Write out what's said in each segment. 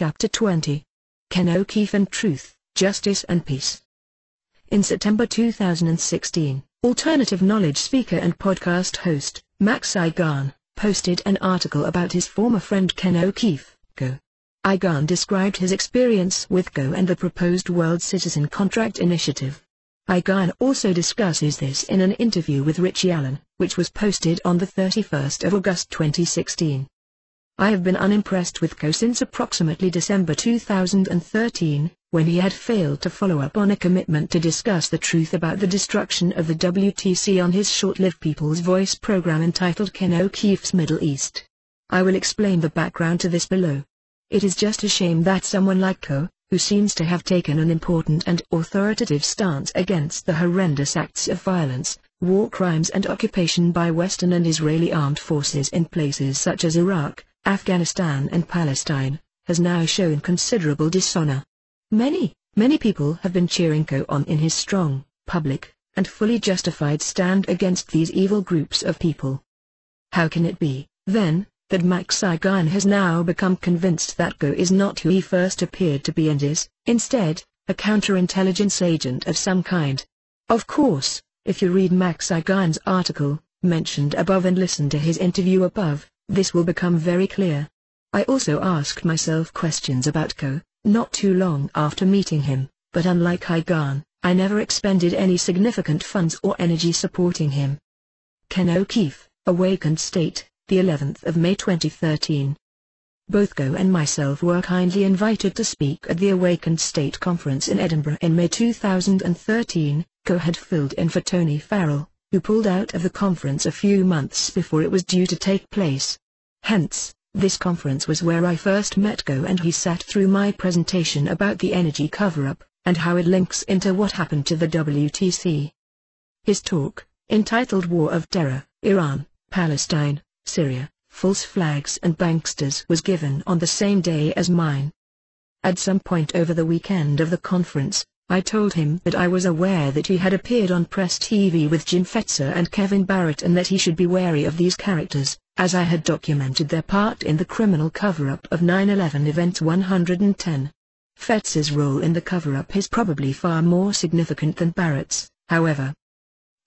Chapter 20. Ken O'Keefe and Truth, Justice and Peace. In September 2016, alternative knowledge speaker and podcast host, Max Igan, posted an article about his former friend Ken O'Keefe, Go. Igan described his experience with Go and the proposed World Citizen Contract Initiative. Igan also discusses this in an interview with Richie Allen, which was posted on the 31st of August 2016. I have been unimpressed with Go since approximately December 2013, when he had failed to follow up on a commitment to discuss the truth about the destruction of the WTC on his short-lived People's Voice program entitled Ken O'Keefe's Middle East. I will explain the background to this below. It is just a shame that someone like Go, who seems to have taken an important and authoritative stance against the horrendous acts of violence, war crimes and occupation by Western and Israeli armed forces in places such as Iraq, Afghanistan and Palestine, has now shown considerable dishonor. Many people have been cheering Go on in his strong, public, and fully justified stand against these evil groups of people. How can it be, then, that Max Igan has now become convinced that Go is not who he first appeared to be and is, instead, a counterintelligence agent of some kind? Of course, if you read Max Igan's article, mentioned above and listen to his interview above, this will become very clear. I also asked myself questions about Go, not too long after meeting him, but unlike Igan, I never expended any significant funds or energy supporting him. Ken O'Keefe, Awakened State, the 11th of May 2013. Both Go and myself were kindly invited to speak at the Awakened State conference in Edinburgh in May 2013. Go had filled in for Tony Farrell, who pulled out of the conference a few months before it was due to take place. Hence, this conference was where I first met Go and he sat through my presentation about the energy cover-up, and how it links into what happened to the WTC. His talk, entitled War of Terror, Iran, Palestine, Syria, False Flags and Banksters, was given on the same day as mine. At some point over the weekend of the conference, I told him that I was aware that he had appeared on Press TV with Jim Fetzer and Kevin Barrett and that he should be wary of these characters, as I had documented their part in the criminal cover-up of 9/11 Event 110. Fetzer's role in the cover-up is probably far more significant than Barrett's, however.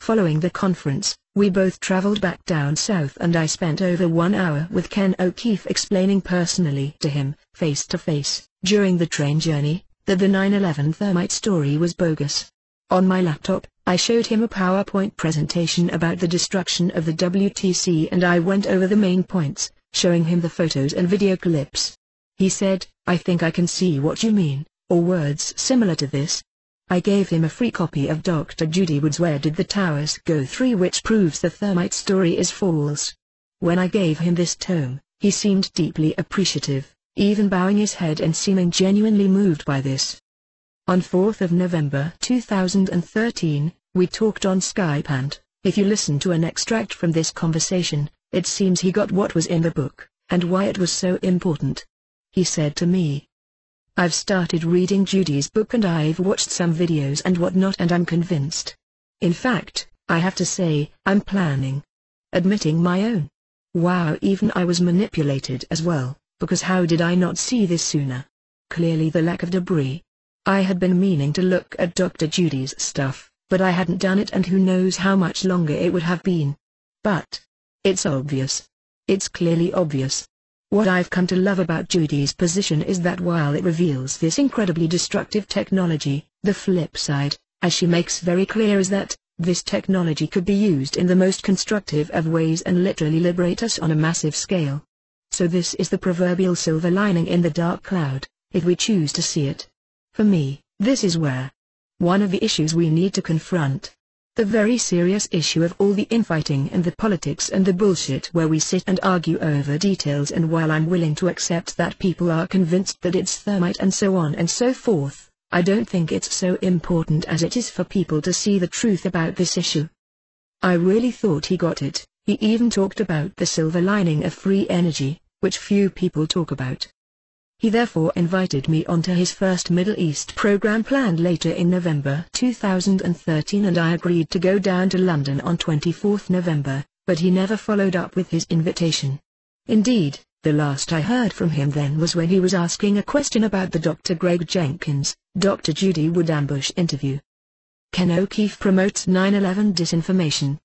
Following the conference, we both traveled back down south and I spent over 1 hour with Ken O'Keefe explaining personally to him, face to face, during the train journey, that the 9/11 thermite story was bogus. On my laptop, I showed him a PowerPoint presentation about the destruction of the WTC and I went over the main points, showing him the photos and video clips. He said, "I think I can see what you mean," or words similar to this. I gave him a free copy of Dr. Judy Wood's Where Did the Towers Go 3, which proves the thermite story is false. When I gave him this tome, he seemed deeply appreciative, even bowing his head and seeming genuinely moved by this. On 4th of November 2013, we talked on Skype and, if you listen to an extract from this conversation, it seems he got what was in the book, and why it was so important. He said to me, "I've started reading Judy's book and I've watched some videos and whatnot and I'm convinced. In fact, I have to say, I'm planning admitting my own. Wow, even I was manipulated as well, because how did I not see this sooner? Clearly the lack of debris. I had been meaning to look at Dr. Judy's stuff, but I hadn't done it and who knows how much longer it would have been. But it's obvious. It's clearly obvious. What I've come to love about Judy's position is that while it reveals this incredibly destructive technology, the flip side, as she makes very clear, is that this technology could be used in the most constructive of ways and literally liberate us on a massive scale. So this is the proverbial silver lining in the dark cloud, if we choose to see it. For me, this is where one of the issues we need to confront. The very serious issue of all the infighting and the politics and the bullshit where we sit and argue over details, and while I'm willing to accept that people are convinced that it's thermite and so on and so forth, I don't think it's so important as it is for people to see the truth about this issue. I really thought he got it. He even talked about the silver lining of free energy, which few people talk about. He therefore invited me onto his first Middle East program planned later in November 2013 and I agreed to go down to London on 24th November, but he never followed up with his invitation. Indeed, The last I heard from him then was when he was asking a question about the Dr. Greg Jenkins, Dr. Judy Wood ambush interview. Ken O'Keefe promotes 9/11 disinformation.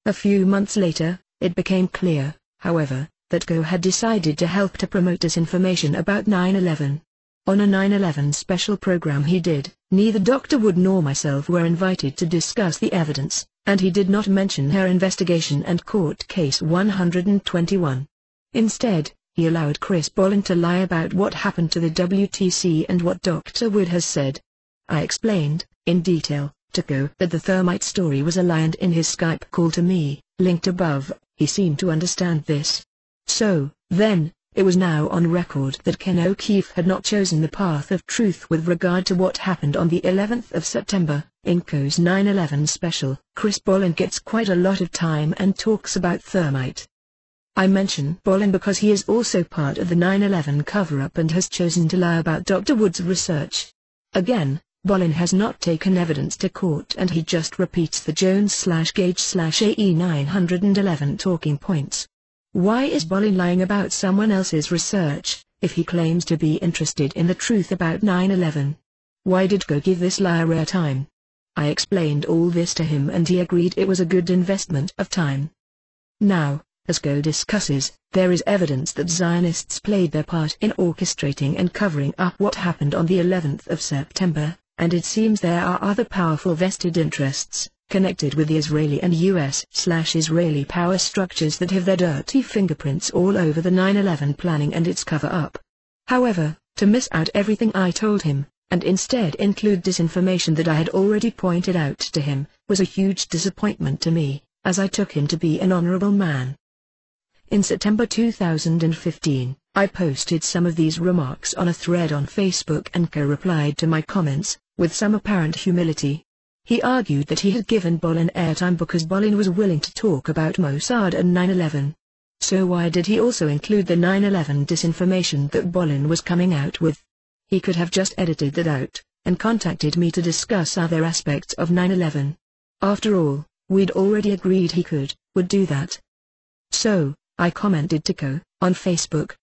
A few months later, it became clear, however, that Go had decided to help to promote disinformation about 9/11. On a 9/11 special program he did, neither Dr. Wood nor myself were invited to discuss the evidence, and he did not mention her investigation and court case 121. Instead, he allowed Chris Bolin to lie about what happened to the WTC and what Dr. Wood has said. I explained, in detail, to Go that the thermite story was a lie, and in his Skype call to me, linked above, he seemed to understand this. So, then, it was now on record that Ken O'Keefe had not chosen the path of truth with regard to what happened on the 11th of September. In Co's 9/11 special, Chris Bolin gets quite a lot of time and talks about thermite. I mention Bolin because he is also part of the 9/11 cover-up and has chosen to lie about Dr. Wood's research. Again, Bolin has not taken evidence to court and he just repeats the Jones/Gage/AE 911 talking points. Why is Bolin lying about someone else's research, if he claims to be interested in the truth about 9/11? Why did Go give this liar airtime? I explained all this to him and he agreed it was a good investment of time. Now, as Go discusses, there is evidence that Zionists played their part in orchestrating and covering up what happened on the 11th of September, and it seems there are other powerful vested interests, connected with the Israeli and US/Israeli power structures that have their dirty fingerprints all over the 9/11 planning and its cover-up. However, to miss out everything I told him, and instead include disinformation that I had already pointed out to him, was a huge disappointment to me, as I took him to be an honorable man. In September 2015, I posted some of these remarks on a thread on Facebook and Co replied to my comments, with some apparent humility. He argued that he had given Bolin airtime because Bolin was willing to talk about Mossad and 9/11. So why did he also include the 9/11 disinformation that Bolin was coming out with? He could have just edited that out, and contacted me to discuss other aspects of 9/11. After all, we'd already agreed he would do that. So, I commented to Co, on Facebook.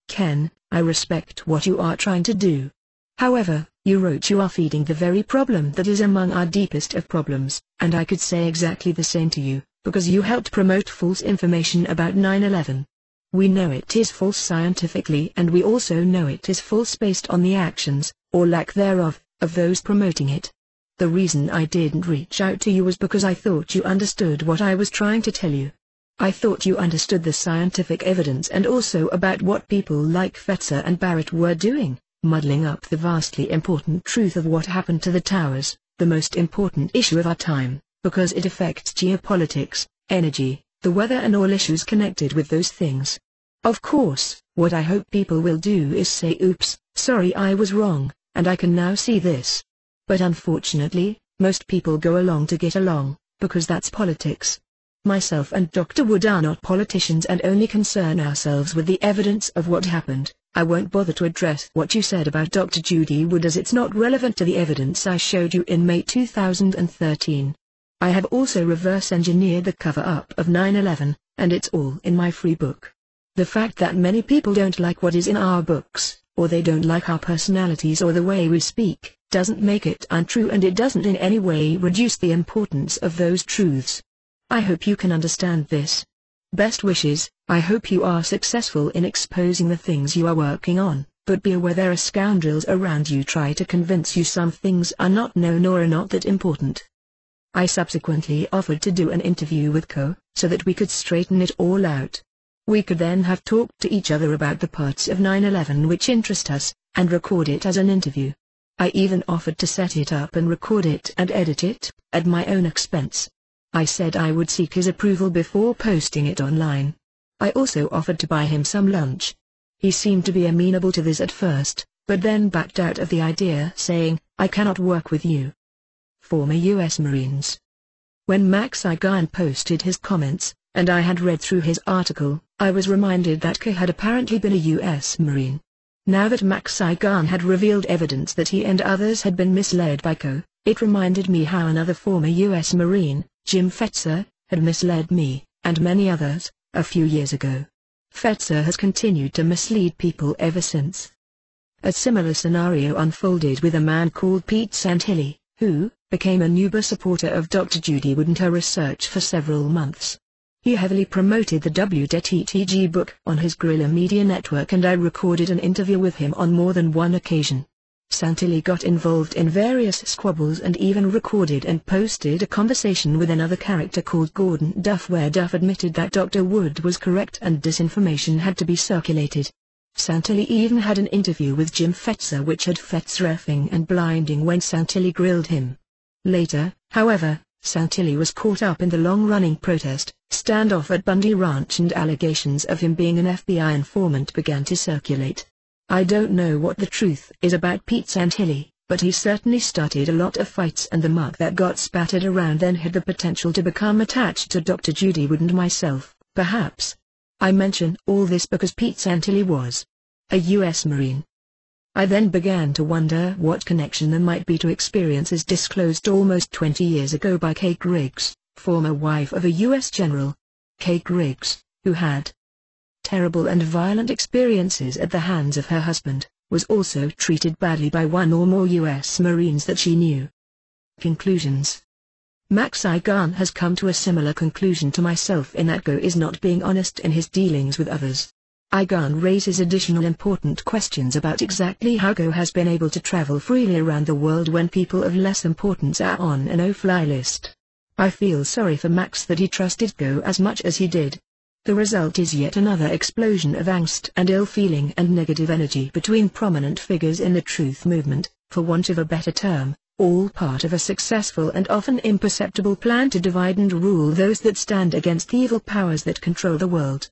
Ken, I respect what you are trying to do. However, you wrote you are feeding the very problem that is among our deepest of problems, and I could say exactly the same to you, because you helped promote false information about 9/11. We know it is false scientifically and we also know it is false based on the actions, or lack thereof, of those promoting it. The reason I didn't reach out to you was because I thought you understood what I was trying to tell you. I thought you understood the scientific evidence and also about what people like Fetzer and Barrett were doing, muddling up the vastly important truth of what happened to the towers, the most important issue of our time, because it affects geopolitics, energy, the weather and all issues connected with those things. Of course, what I hope people will do is say oops, sorry I was wrong, and I can now see this. But unfortunately, most people go along to get along, because that's politics. Myself and Dr. Wood are not politicians and only concern ourselves with the evidence of what happened. I won't bother to address what you said about Dr. Judy Wood as it's not relevant to the evidence I showed you in May 2013. I have also reverse engineered the cover-up of 9/11, and it's all in my free book. The fact that many people don't like what is in our books, or they don't like our personalities or the way we speak, doesn't make it untrue, and it doesn't in any way reduce the importance of those truths. I hope you can understand this. Best wishes. I hope you are successful in exposing the things you are working on, but be aware there are scoundrels around you try to convince you some things are not known or are not that important. I subsequently offered to do an interview with Co, so that we could straighten it all out. We could then have talked to each other about the parts of 9/11 which interest us, and record it as an interview. I even offered to set it up and record it and edit it, at my own expense. I said I would seek his approval before posting it online. I also offered to buy him some lunch. He seemed to be amenable to this at first, but then backed out of the idea saying, I cannot work with you. Former U.S. Marines. When Max Igan posted his comments, and I had read through his article, I was reminded that Co had apparently been a U.S. Marine. Now that Max Igan had revealed evidence that he and others had been misled by Co, it reminded me how another former U.S. Marine, Jim Fetzer, had misled me, and many others, a few years ago. Fetzer has continued to mislead people ever since. A similar scenario unfolded with a man called Pete Santilli, who became a newbie supporter of Dr. Judy Wood and her research for several months. He heavily promoted the WDTTG book on his guerrilla media network, and I recorded an interview with him on more than one occasion. Santilli got involved in various squabbles and even recorded and posted a conversation with another character called Gordon Duff, where Duff admitted that Dr. Wood was correct and disinformation had to be circulated. Santilli even had an interview with Jim Fetzer which had Fetzer effing and blinding when Santilli grilled him. Later, however, Santilli was caught up in the long-running protest standoff at Bundy Ranch, and allegations of him being an FBI informant began to circulate. I don't know what the truth is about Pete Santilli, but he certainly started a lot of fights, and the muck that got spattered around then had the potential to become attached to Dr. Judy Wood and myself, perhaps. I mention all this because Pete Santilli was a U.S. Marine. I then began to wonder what connection there might be to experiences disclosed almost 20 years ago by Kay Griggs, former wife of a U.S. general. Kay Griggs, who had terrible and violent experiences at the hands of her husband, was also treated badly by one or more U.S. Marines that she knew. Conclusions. Max Igan has come to a similar conclusion to myself in that Go is not being honest in his dealings with others. Igan raises additional important questions about exactly how Go has been able to travel freely around the world when people of less importance are on a no-fly list. I feel sorry for Max that he trusted Go as much as he did. The result is yet another explosion of angst and ill-feeling and negative energy between prominent figures in the truth movement, for want of a better term, all part of a successful and often imperceptible plan to divide and rule those that stand against the evil powers that control the world.